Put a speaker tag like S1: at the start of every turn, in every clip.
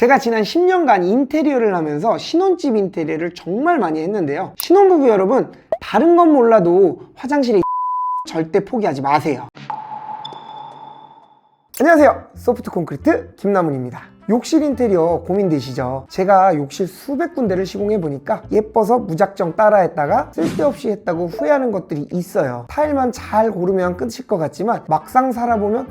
S1: 제가 지난 10년간 인테리어를 하면서 신혼집 인테리어를 정말 많이 했는데요. 신혼부부 여러분, 다른 건 몰라도 화장실에 절대 포기하지 마세요. 안녕하세요. 소프트 콘크리트 김남훈입니다. 욕실 인테리어 고민되시죠? 제가 욕실 수백 군데를 시공해보니까 예뻐서 무작정 따라했다가 쓸데없이 했다고 후회하는 것들이 있어요. 타일만 잘 고르면 끝일 것 같지만 막상 살아보면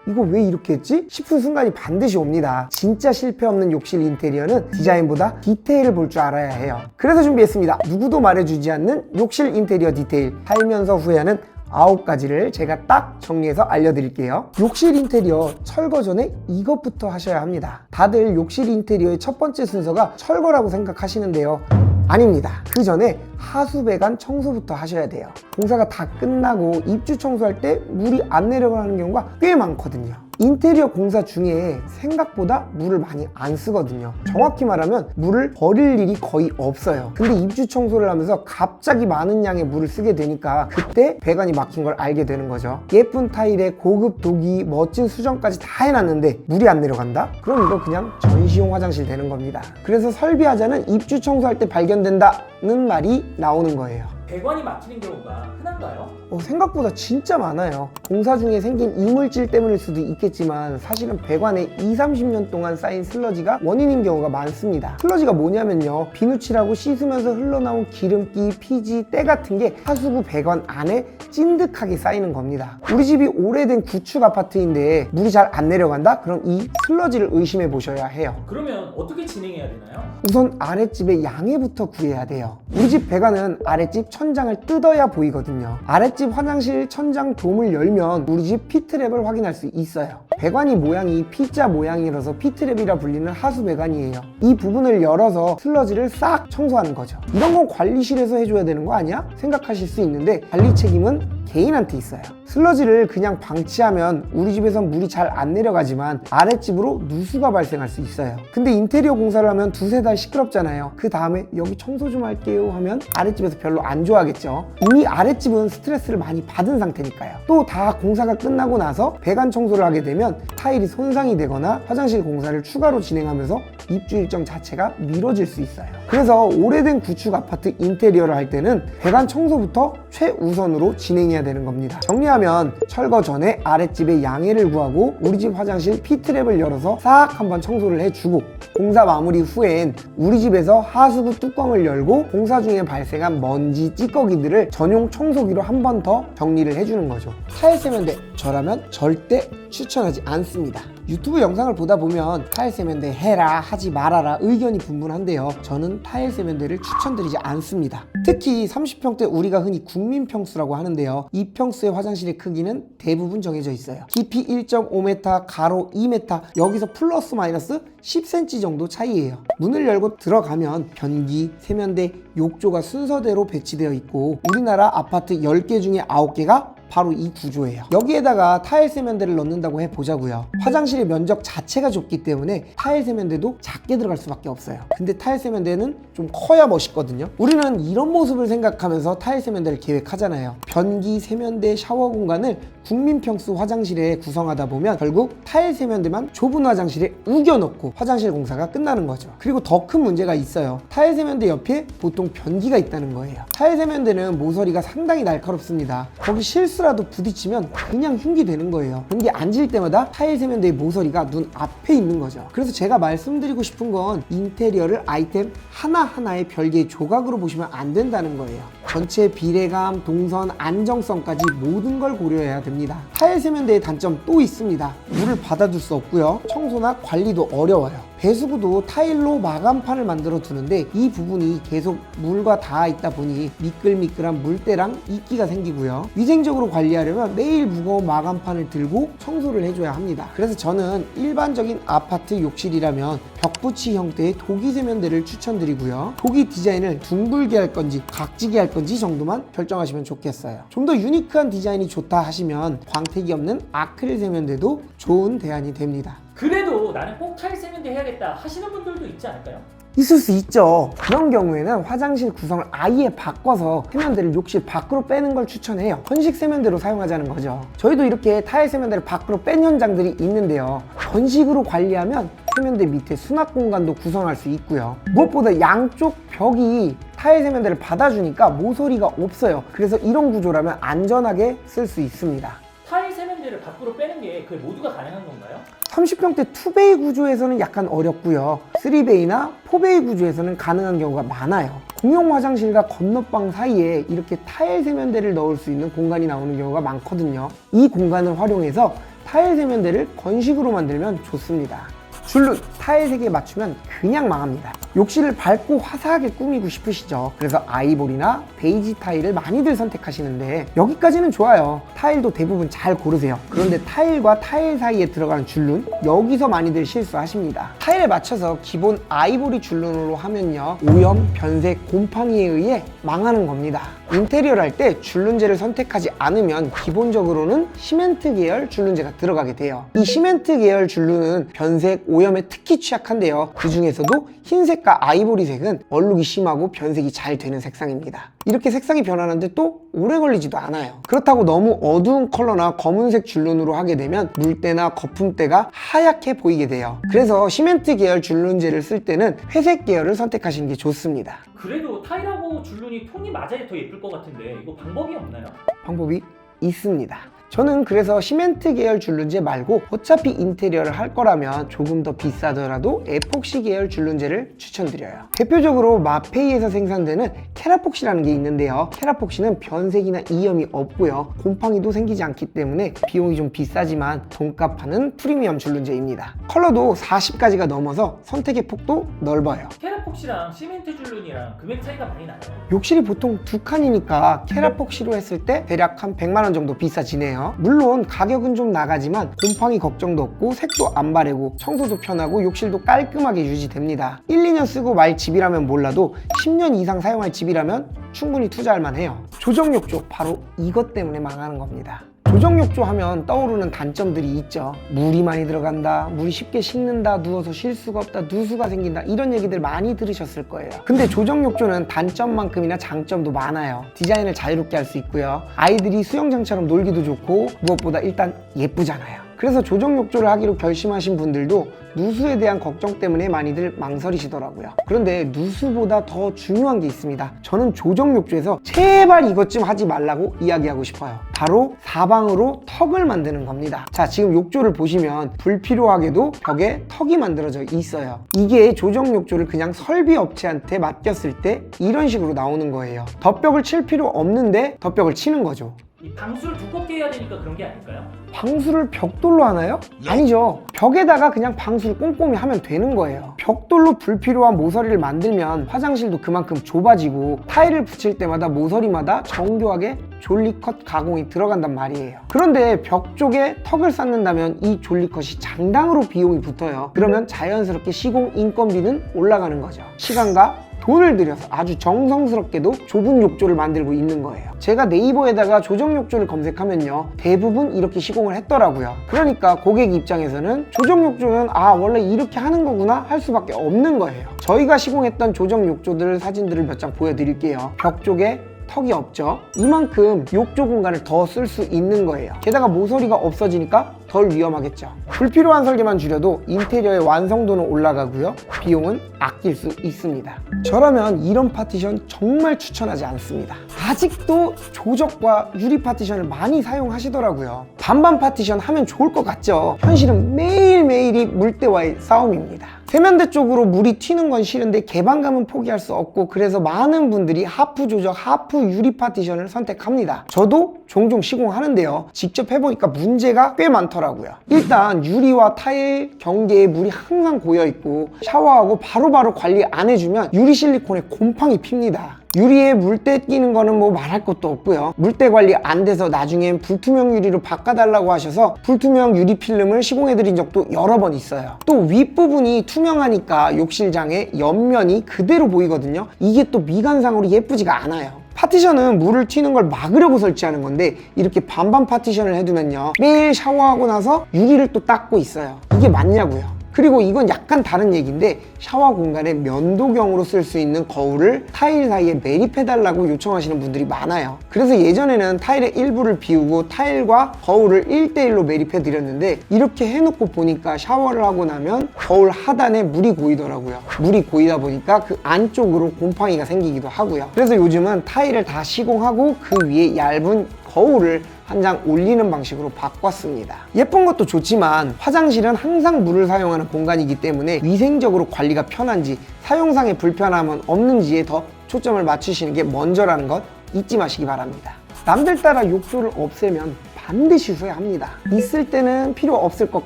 S1: 이거 왜 이렇게 했지? 싶은 순간이 반드시 옵니다. 진짜 실패 없는 욕실 인테리어는 디자인보다 디테일을 볼 줄 알아야 해요. 그래서 준비했습니다. 누구도 말해주지 않는 욕실 인테리어 디테일, 살면서 후회하는 9가지를 제가 딱 정리해서 알려드릴게요. 욕실 인테리어 철거 전에 이것부터 하셔야 합니다. 다들 욕실 인테리어의 첫 번째 순서가 철거라고 생각하시는데요. 아닙니다. 그 전에 하수 배관 청소부터 하셔야 돼요. 공사가 다 끝나고 입주 청소할 때 물이 안 내려가는 경우가 꽤 많거든요. 인테리어 공사 중에 생각보다 물을 많이 안 쓰거든요. 정확히 말하면 물을 버릴 일이 거의 없어요. 근데 입주 청소를 하면서 갑자기 많은 양의 물을 쓰게 되니까 그때 배관이 막힌 걸 알게 되는 거죠. 예쁜 타일에 고급 도기, 멋진 수정까지 다 해놨는데 물이 안 내려간다? 그럼 이거 그냥 전시용 화장실 되는 겁니다. 그래서 설비하자는 입주 청소할 때 발견된다는 말이 나오는 거예요.
S2: 배관이 막히는 경우가 흔한가요?
S1: 생각보다 진짜 많아요. 공사 중에 생긴 이물질 때문일 수도 있겠지만 사실은 배관에 20-30년 동안 쌓인 슬러지가 원인인 경우가 많습니다. 슬러지가 뭐냐면요, 비누칠하고 씻으면서 흘러나온 기름기, 피지, 때 같은 게 하수구 배관 안에 찐득하게 쌓이는 겁니다. 우리 집이 오래된 구축 아파트인데 물이 잘 안 내려간다? 그럼 이 슬러지를 의심해 보셔야 해요.
S2: 그러면 어떻게 진행해야 되나요?
S1: 우선 아랫집의 양해부터 구해야 돼요. 우리 집 배관은 아랫집 천장을 뜯어야 보이거든요. 아랫집 화장실 천장 돔을 열면 우리 집 P트랩을 확인할 수 있어요. 배관이 모양이 P자 모양이라서 P트랩이라 불리는 하수 배관이에요. 이 부분을 열어서 슬러지를 싹 청소하는 거죠. 이런 건 관리실에서 해줘야 되는 거 아니야? 생각하실 수 있는데 관리 책임은 개인한테 있어요. 슬러지를 그냥 방치하면 우리 집에선 물이 잘 안 내려가지만 아랫집으로 누수가 발생할 수 있어요. 근데 인테리어 공사를 하면 두세 달 시끄럽잖아요. 그 다음에 여기 청소 좀 할게요 하면 아랫집에서 별로 안 좋아하겠죠. 이미 아랫집은 스트레스를 많이 받은 상태니까요. 또 다 공사가 끝나고 나서 배관 청소를 하게 되면 타일이 손상이 되거나 화장실 공사를 추가로 진행하면서 입주 일정 자체가 미뤄질 수 있어요. 그래서 오래된 구축 아파트 인테리어를 할 때는 배관 청소부터 최우선으로 진행해야 되는 겁니다. 정리하면 철거 전에 아랫집에 양해를 구하고 우리 집 화장실 P트랩을 열어서 싹 한번 청소를 해주고, 공사 마무리 후엔 우리 집에서 하수구 뚜껑을 열고 공사 중에 발생한 먼지, 찌꺼기들을 전용 청소기로 한 번 더 정리를 해주는 거죠. 타일 세면대 저라면 절대 추천하지 않습니다. 유튜브 영상을 보다 보면 타일 세면대 해라 하지 말아라 의견이 분분한데요. 저는 타일 세면대를 추천드리지 않습니다. 특히 30평대 우리가 흔히 국민평수라고 하는데요. 이 평수의 화장실의 크기는 대부분 정해져 있어요. 깊이 1.5m, 가로 2m, 여기서 플러스 마이너스 10cm 정도 차이예요. 문을 열고 들어가면 변기, 세면대, 욕조가 순서대로 배치되어 있고 우리나라 아파트 10개 중에 9개가 바로 이 구조예요. 여기에다가 타일 세면대를 넣는다고 해보자고요. 화장실의 면적 자체가 좁기 때문에 타일 세면대도 작게 들어갈 수밖에 없어요. 근데 타일 세면대는 좀 커야 멋있거든요. 우리는 이런 모습을 생각하면서 타일 세면대를 계획하잖아요. 변기, 세면대, 샤워 공간을 국민평수 화장실에 구성하다 보면 결국 타일 세면대만 좁은 화장실에 우겨넣고 화장실 공사가 끝나는 거죠. 그리고 더 큰 문제가 있어요. 타일 세면대 옆에 보통 변기가 있다는 거예요. 타일 세면대는 모서리가 상당히 날카롭습니다. 거기 실수라도 부딪히면 그냥 흉기 되는 거예요. 변기 앉을 때마다 타일 세면대의 모서리가 눈 앞에 있는 거죠. 그래서 제가 말씀드리고 싶은 건 인테리어를 아이템 하나하나의 별개의 조각으로 보시면 안 된다는 거예요. 전체 비례감, 동선, 안정성까지 모든 걸 고려해야 됩니다. 타일 세면대의 단점 또 있습니다. 물을 받아둘 수 없고요. 청소나 관리도 어려워요. 배수구도 타일로 마감판을 만들어 두는데 이 부분이 계속 물과 닿아 있다 보니 미끌미끌한 물때랑 이끼가 생기고요. 위생적으로 관리하려면 매일 무거운 마감판을 들고 청소를 해줘야 합니다. 그래서 저는 일반적인 아파트 욕실이라면 벽붙이 형태의 도기 세면대를 추천드리고요. 도기 디자인을 둥글게 할 건지 각지게 할 건지 정도만 결정하시면 좋겠어요. 좀 더 유니크한 디자인이 좋다 하시면 광택이 없는 아크릴 세면대도 좋은 대안이 됩니다.
S2: 그래도 나는 꼭 타일 세면대 해야겠다 하시는 분들도 있지 않을까요?
S1: 있을 수 있죠. 그런 경우에는 화장실 구성을 아예 바꿔서 세면대를 욕실 밖으로 빼는 걸 추천해요. 건식 세면대로 사용하자는 거죠. 저희도 이렇게 타일 세면대를 밖으로 뺀 현장들이 있는데요. 건식으로 관리하면 세면대 밑에 수납 공간도 구성할 수 있고요. 무엇보다 양쪽 벽이 타일 세면대를 받아주니까 모서리가 없어요. 그래서 이런 구조라면 안전하게 쓸 수 있습니다.
S2: 타일 세면대를 밖으로 빼는 게 거의 모두가 가능한 건가요?
S1: 30평대 2베이 구조에서는 약간 어렵고요. 3베이나 4베이 구조에서는 가능한 경우가 많아요. 공용 화장실과 건너방 사이에 이렇게 타일 세면대를 넣을 수 있는 공간이 나오는 경우가 많거든요. 이 공간을 활용해서 타일 세면대를 건식으로 만들면 좋습니다. 줄눈, 타일 색에 맞추면 그냥 망합니다. 욕실을 밝고 화사하게 꾸미고 싶으시죠. 그래서 아이보리나 베이지 타일을 많이들 선택하시는데 여기까지는 좋아요. 타일도 대부분 잘 고르세요. 그런데 타일과 타일 사이에 들어가는 줄눈, 여기서 많이들 실수하십니다. 타일에 맞춰서 기본 아이보리 줄눈으로 하면요, 오염, 변색, 곰팡이에 의해 망하는 겁니다. 인테리어를 할 때 줄눈제를 선택하지 않으면 기본적으로는 시멘트 계열 줄눈제가 들어가게 돼요. 이 시멘트 계열 줄눈은 변색, 오염에 특히 취약한데요. 그 중에서도 흰색과 아이보리색은 얼룩이 심하고 변색이 잘 되는 색상입니다. 이렇게 색상이 변하는데 또 오래 걸리지도 않아요. 그렇다고 너무 어두운 컬러나 검은색 줄눈으로 하게 되면 물때나 거품때가 하얗게 보이게 돼요. 그래서 시멘트 계열 줄눈제를 쓸 때는 회색 계열을 선택하시는 게 좋습니다.
S2: 그래도 타일하고 줄눈이 톤이 맞아야 더 예쁠 것 같은데 이거 방법이 없나요?
S1: 방법이 있습니다. 저는 그래서 시멘트 계열 줄눈제 말고 어차피 인테리어를 할 거라면 조금 더 비싸더라도 에폭시 계열 줄눈제를 추천드려요. 대표적으로 마페이에서 생산되는 케라폭시라는 게 있는데요. 케라폭시는 변색이나 이염이 없고요, 곰팡이도 생기지 않기 때문에 비용이 좀 비싸지만 돈값 하는 프리미엄 줄눈제입니다. 컬러도 40가지가 넘어서 선택의 폭도 넓어요.
S2: 케라폭시랑 시멘트 줄눈이랑 금액 차이가 많이 나요.
S1: 욕실이 보통 2칸이니까 케라폭시로 했을 때 대략 한 100만 원 정도 비싸지네요. 물론 가격은 좀 나가지만 곰팡이 걱정도 없고 색도 안 바래고 청소도 편하고 욕실도 깔끔하게 유지됩니다. 1, 2년 쓰고 말 집이라면 몰라도 10년 이상 사용할 집이라면 충분히 투자할 만해요. 조정욕조, 바로 이것 때문에 망하는 겁니다. 조정욕조 하면 떠오르는 단점들이 있죠. 물이 많이 들어간다, 물이 쉽게 식는다, 누워서 쉴 수가 없다, 누수가 생긴다, 이런 얘기들 많이 들으셨을 거예요. 근데 조정욕조는 단점만큼이나 장점도 많아요. 디자인을 자유롭게 할 수 있고요, 아이들이 수영장처럼 놀기도 좋고, 무엇보다 일단 예쁘잖아요. 그래서 조정욕조를 하기로 결심하신 분들도 누수에 대한 걱정 때문에 많이들 망설이시더라고요. 그런데 누수보다 더 중요한 게 있습니다. 저는 조정욕조에서 제발 이것 좀 하지 말라고 이야기하고 싶어요. 바로 사방으로 턱을 만드는 겁니다. 자, 지금 욕조를 보시면 불필요하게도 벽에 턱이 만들어져 있어요. 이게 조정욕조를 그냥 설비업체한테 맡겼을 때 이런 식으로 나오는 거예요. 덧벽을 칠 필요 없는데 덧벽을 치는 거죠.
S2: 이 방수를 두껍게 해야 되니까 그런 게 아닐까요?
S1: 방수를 벽돌로 하나요? 아니죠. 벽에다가 그냥 방수를 꼼꼼히 하면 되는 거예요. 벽돌로 불필요한 모서리를 만들면 화장실도 그만큼 좁아지고 타일을 붙일 때마다 모서리마다 정교하게 졸리컷 가공이 들어간단 말이에요. 그런데 벽 쪽에 턱을 쌓는다면 이 졸리컷이 장당으로 비용이 붙어요. 그러면 자연스럽게 시공 인건비는 올라가는 거죠. 시간과 돈을 들여서 아주 정성스럽게도 좁은 욕조를 만들고 있는 거예요. 제가 네이버에다가 조정욕조를 검색하면요, 대부분 이렇게 시공을 했더라고요. 그러니까 고객 입장에서는 조정욕조는 원래 이렇게 하는 거구나 할 수밖에 없는 거예요. 저희가 시공했던 조정욕조들 사진들을 몇 장 보여드릴게요. 벽 쪽에 턱이 없죠. 이만큼 욕조 공간을 더 쓸 수 있는 거예요. 게다가 모서리가 없어지니까 덜 위험하겠죠. 불필요한 설계만 줄여도 인테리어의 완성도는 올라가고요, 비용은 아낄 수 있습니다. 저라면 이런 파티션 정말 추천하지 않습니다. 아직도 조적과 유리 파티션을 많이 사용하시더라고요. 반반 파티션 하면 좋을 것 같죠? 현실은 매일매일이 물때와의 싸움입니다. 세면대 쪽으로 물이 튀는 건 싫은데 개방감은 포기할 수 없고, 그래서 많은 분들이 하프 조적, 하프 유리 파티션을 선택합니다. 저도 종종 시공하는데요, 직접 해보니까 문제가 꽤 많더라고요. 일단 유리와 타일 경계에 물이 항상 고여있고, 샤워하고 바로바로 관리 안 해주면 유리 실리콘에 곰팡이 핍니다. 유리에 물때 끼는 거는 뭐 말할 것도 없고요. 물때 관리 안 돼서 나중엔 불투명 유리로 바꿔달라고 하셔서 불투명 유리 필름을 시공해드린 적도 여러 번 있어요. 또 윗부분이 투명하니까 욕실장의 옆면이 그대로 보이거든요. 이게 또 미관상으로 예쁘지가 않아요. 파티션은 물을 튀는 걸 막으려고 설치하는 건데, 이렇게 반반 파티션을 해두면요, 매일 샤워하고 나서 유리를 또 닦고 있어요. 이게 맞냐고요. 그리고 이건 약간 다른 얘기인데 샤워 공간에 면도경으로 쓸 수 있는 거울을 타일 사이에 매립해달라고 요청하시는 분들이 많아요. 그래서 예전에는 타일의 일부를 비우고 타일과 거울을 1대1로 매립해 드렸는데 이렇게 해놓고 보니까 샤워를 하고 나면 거울 하단에 물이 고이더라고요. 물이 고이다 보니까 그 안쪽으로 곰팡이가 생기기도 하고요. 그래서 요즘은 타일을 다 시공하고 그 위에 얇은 거울을 한 장 올리는 방식으로 바꿨습니다. 예쁜 것도 좋지만 화장실은 항상 물을 사용하는 공간이기 때문에 위생적으로 관리가 편한지 사용상의 불편함은 없는지에 더 초점을 맞추시는 게 먼저라는 것 잊지 마시기 바랍니다. 남들 따라 욕조를 없애면 반드시 후회합니다. 있을 때는 필요 없을 것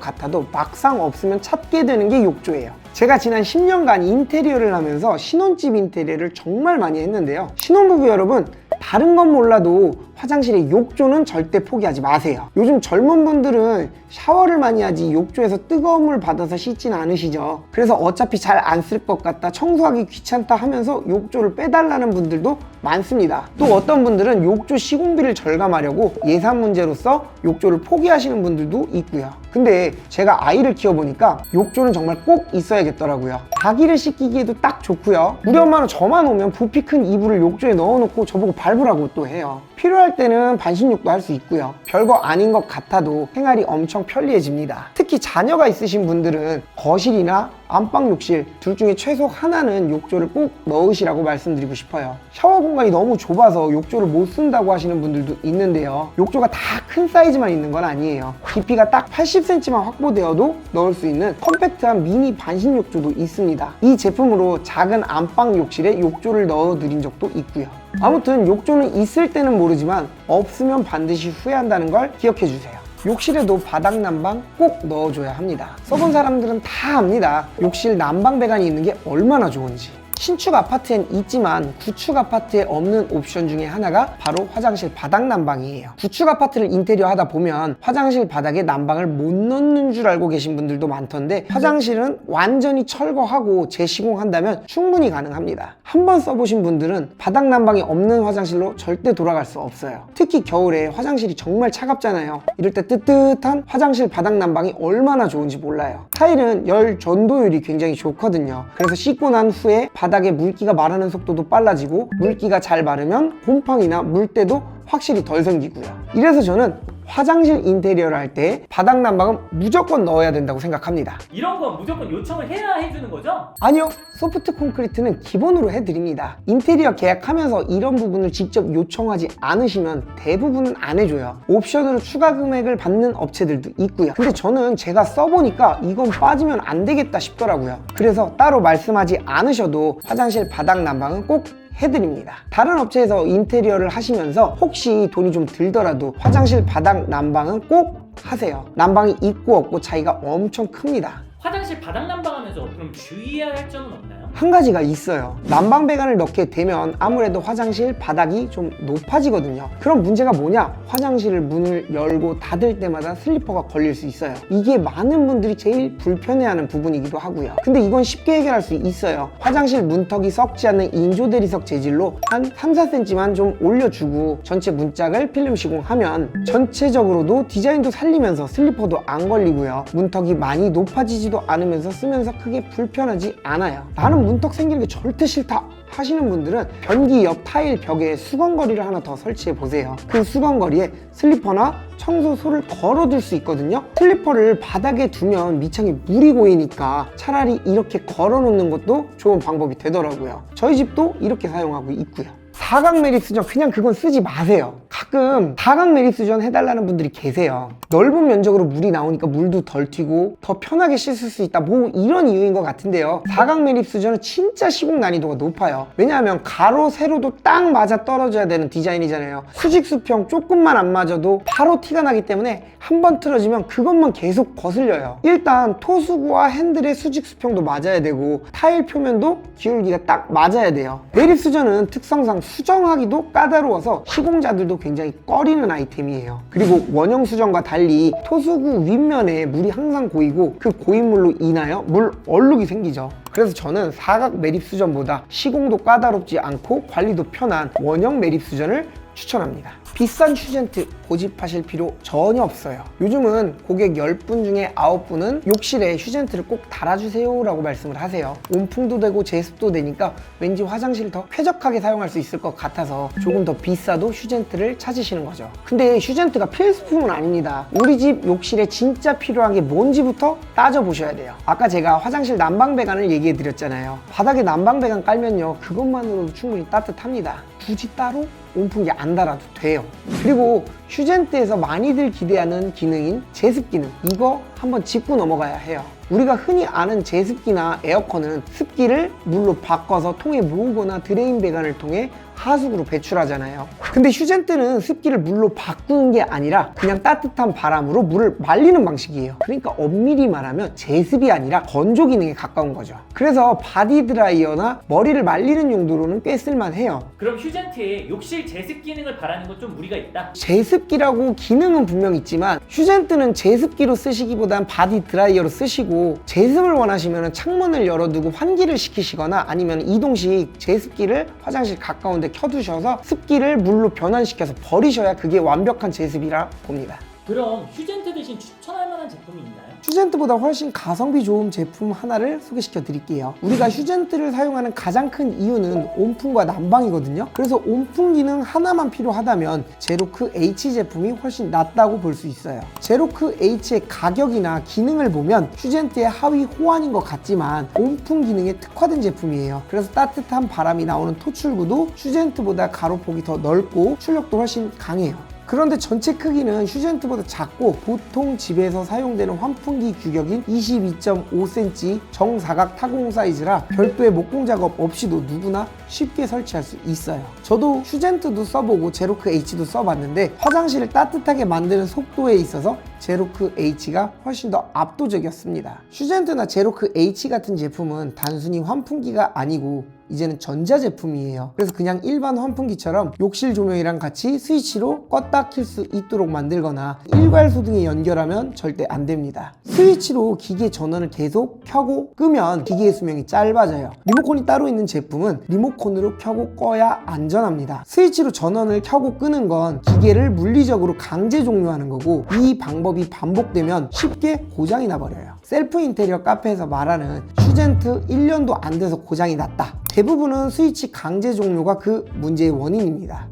S1: 같아도 막상 없으면 찾게 되는 게 욕조예요. 제가 지난 10년간 인테리어를 하면서 신혼집 인테리어를 정말 많이 했는데요. 신혼부부 여러분, 다른 건 몰라도 화장실의 욕조는 절대 포기하지 마세요. 요즘 젊은 분들은 샤워를 많이 하지 욕조에서 뜨거운 물 받아서 씻진 않으시죠. 그래서 어차피 잘 안 쓸 것 같다, 청소하기 귀찮다 하면서 욕조를 빼달라는 분들도 많습니다. 또 어떤 분들은 욕조 시공비를 절감하려고 예산 문제로서 욕조를 포기하시는 분들도 있고요. 근데 제가 아이를 키워보니까 욕조는 정말 꼭 있어야겠더라고요. 아기를 씻기기에도 딱 좋고요. 우리 엄마는 저만 오면 부피 큰 이불을 욕조에 넣어놓고 저보고 밟으라고 또 해요. 필요할 때는 반신욕도 할 수 있고요. 별거 아닌 것 같아도 생활이 엄청 편리해집니다. 특히 자녀가 있으신 분들은 거실이나 안방 욕실 둘 중에 최소 하나는 욕조를 꼭 넣으시라고 말씀드리고 싶어요. 샤워 공간이 너무 좁아서 욕조를 못 쓴다고 하시는 분들도 있는데요. 욕조가 다 큰 사이즈만 있는 건 아니에요. 깊이가 딱 80cm만 확보되어도 넣을 수 있는 컴팩트한 미니 반신 욕조도 있습니다. 이 제품으로 작은 안방 욕실에 욕조를 넣어드린 적도 있고요. 아무튼 욕조는 있을 때는 모르지만 없으면 반드시 후회한다는 걸 기억해 주세요. 욕실에도 바닥 난방 꼭 넣어줘야 합니다. 써본 사람들은 다 압니다. 욕실 난방 배관이 있는 게 얼마나 좋은지. 신축 아파트엔 있지만 구축 아파트에 없는 옵션 중에 하나가 바로 화장실 바닥 난방이에요. 구축 아파트를 인테리어 하다 보면 화장실 바닥에 난방을 못 넣는 줄 알고 계신 분들도 많던데 화장실은 완전히 철거하고 재시공한다면 충분히 가능합니다. 한번 써보신 분들은 바닥 난방이 없는 화장실로 절대 돌아갈 수 없어요. 특히 겨울에 화장실이 정말 차갑잖아요. 이럴 때 뜨뜻한 화장실 바닥 난방이 얼마나 좋은지 몰라요. 타일은 열 전도율이 굉장히 좋거든요. 그래서 씻고 난 후에 바닥에 물기가 마르는 속도도 빨라지고 물기가 잘 마르면 곰팡이나 물때도 확실히 덜 생기고요. 이래서 저는 화장실 인테리어를 할 때 바닥 난방은 무조건 넣어야 된다고 생각합니다.
S2: 이런 건 무조건 요청을 해야 해주는 거죠?
S1: 아니요, 소프트 콘크리트는 기본으로 해드립니다. 인테리어 계약하면서 이런 부분을 직접 요청하지 않으시면 대부분은 안 해줘요. 옵션으로 추가 금액을 받는 업체들도 있고요. 근데 저는 제가 써보니까 이건 빠지면 안 되겠다 싶더라고요. 그래서 따로 말씀하지 않으셔도 화장실 바닥 난방은 꼭 해드립니다. 다른 업체에서 인테리어를 하시면서 혹시 돈이 좀 들더라도 화장실 바닥 난방은 꼭 하세요. 난방이 있고 없고 차이가 엄청 큽니다.
S2: 화장실 바닥 난방하면서 그럼 주의해야 할 점은 없나요?
S1: 한 가지가 있어요. 난방 배관을 넣게 되면 아무래도 화장실 바닥이 좀 높아지거든요. 그럼 문제가 뭐냐? 화장실 문을 열고 닫을 때마다 슬리퍼가 걸릴 수 있어요. 이게 많은 분들이 제일 불편해하는 부분이기도 하고요. 근데 이건 쉽게 해결할 수 있어요. 화장실 문턱이 썩지 않는 인조 대리석 재질로 한 3-4cm만 좀 올려주고 전체 문짝을 필름 시공하면 전체적으로도 디자인도 살리면서 슬리퍼도 안 걸리고요. 문턱이 많이 높아지지도 않으면서 쓰면서 크게 불편하지 않아요. 나는 문턱 생기는 게 절대 싫다 하시는 분들은 변기 옆 타일 벽에 수건거리를 하나 더 설치해 보세요. 그 수건거리에 슬리퍼나 청소소를 걸어둘 수 있거든요. 슬리퍼를 바닥에 두면 밑창에 물이 고이니까 차라리 이렇게 걸어 놓는 것도 좋은 방법이 되더라고요. 저희 집도 이렇게 사용하고 있고요. 사각 매립 수전 그냥 그건 쓰지 마세요. 가끔 사각 매립 수전 해달라는 분들이 계세요. 넓은 면적으로 물이 나오니까 물도 덜 튀고 더 편하게 씻을 수 있다, 뭐 이런 이유인 것 같은데요. 사각 매립 수전은 진짜 시공 난이도가 높아요. 왜냐하면 가로 세로도 딱 맞아 떨어져야 되는 디자인이잖아요. 수직 수평 조금만 안 맞아도 바로 티가 나기 때문에 한 번 틀어지면 그것만 계속 거슬려요. 일단 토수구와 핸들의 수직 수평도 맞아야 되고 타일 표면도 기울기가 딱 맞아야 돼요. 매립 수전은 특성상 수정하기도 까다로워서 시공자들도 굉장히 꺼리는 아이템이에요. 그리고 원형 수전과 달리 토수구 윗면에 물이 항상 고이고 그 고인 물로 인하여 물 얼룩이 생기죠. 그래서 저는 사각 매립 수전보다 시공도 까다롭지 않고 관리도 편한 원형 매립 수전을 추천합니다. 비싼 휴젠트 고집하실 필요 전혀 없어요. 요즘은 고객 10분 중에 9분은 욕실에 휴젠트를 꼭 달아주세요 라고 말씀을 하세요. 온풍도 되고 제습도 되니까 왠지 화장실을 더 쾌적하게 사용할 수 있을 것 같아서 조금 더 비싸도 휴젠트를 찾으시는 거죠. 근데 휴젠트가 필수품은 아닙니다. 우리 집 욕실에 진짜 필요한 게 뭔지부터 따져보셔야 돼요. 아까 제가 화장실 난방배관을 얘기해 드렸잖아요. 바닥에 난방배관 깔면요, 그것만으로도 충분히 따뜻합니다. 굳이 따로 온풍기 안 달아도 돼요. 그리고 휴젠트에서 많이들 기대하는 기능인 제습 기능, 이거 한번 짚고 넘어가야 해요. 우리가 흔히 아는 제습기나 에어컨은 습기를 물로 바꿔서 통에 모으거나 드레인 배관을 통해 하수구로 배출하잖아요. 근데 휴젠트는 습기를 물로 바꾸는 게 아니라 그냥 따뜻한 바람으로 물을 말리는 방식이에요. 그러니까 엄밀히 말하면 제습이 아니라 건조 기능에 가까운 거죠. 그래서 바디 드라이어나 머리를 말리는 용도로는 꽤 쓸만해요.
S2: 그럼 휴젠트에 욕실 제습 기능을 바라는 건 좀 무리가 있다?
S1: 제습기라고 기능은 분명 있지만 휴젠트는 제습기로 쓰시기보단 바디 드라이어로 쓰시고, 제습을 원하시면 창문을 열어두고 환기를 시키시거나 아니면 이동식 제습기를 화장실 가까운 데 켜두셔서 습기를 물로 변환시켜서 버리셔야 그게 완벽한 제습이라 봅니다.
S2: 그럼 휴젠트 대신 추천할 만한 제품이 있나요?
S1: 휴젠트보다 훨씬 가성비 좋은 제품 하나를 소개시켜 드릴게요. 우리가 휴젠트를 사용하는 가장 큰 이유는 온풍과 난방이거든요. 그래서 온풍 기능 하나만 필요하다면 제로크 H 제품이 훨씬 낫다고 볼 수 있어요. 제로크 H의 가격이나 기능을 보면 휴젠트의 하위 호환인 것 같지만 온풍 기능에 특화된 제품이에요. 그래서 따뜻한 바람이 나오는 토출구도 휴젠트보다 가로폭이 더 넓고 출력도 훨씬 강해요. 그런데 전체 크기는 휴젠트보다 작고 보통 집에서 사용되는 환풍기 규격인 22.5cm 정사각 타공 사이즈라 별도의 목공 작업 없이도 누구나 쉽게 설치할 수 있어요. 저도 휴젠트도 써보고 제로크 H도 써봤는데 화장실을 따뜻하게 만드는 속도에 있어서 제로크 H가 훨씬 더 압도적이었습니다. 휴젠트나 제로크 H 같은 제품은 단순히 환풍기가 아니고 이제는 전자제품이에요. 그래서 그냥 일반 환풍기처럼 욕실 조명이랑 같이 스위치로 껐다 킬 수 있도록 만들거나 일괄소등에 연결하면 절대 안 됩니다. 스위치로 기계 전원을 계속 켜고 끄면 기계의 수명이 짧아져요. 리모컨이 따로 있는 제품은 리모컨으로 켜고 꺼야 안전합니다. 스위치로 전원을 켜고 끄는 건 기계를 물리적으로 강제 종료하는 거고, 이 방법이 반복되면 쉽게 고장이 나버려요. 셀프 인테리어 카페에서 말하는 휴젠트 1년도 안 돼서 고장이 났다, 대부분은 스위치 강제 종료가 그 문제의 원인입니다.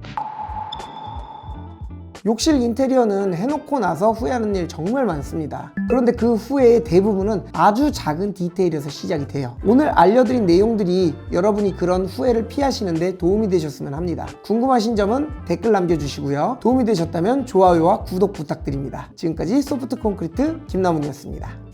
S1: 욕실 인테리어는 해놓고 나서 후회하는 일 정말 많습니다. 그런데 그 후회의 대부분은 아주 작은 디테일에서 시작이 돼요. 오늘 알려드린 내용들이 여러분이 그런 후회를 피하시는데 도움이 되셨으면 합니다. 궁금하신 점은 댓글 남겨주시고요. 도움이 되셨다면 좋아요와 구독 부탁드립니다. 지금까지 소프트 콘크리트 김남훈이었습니다.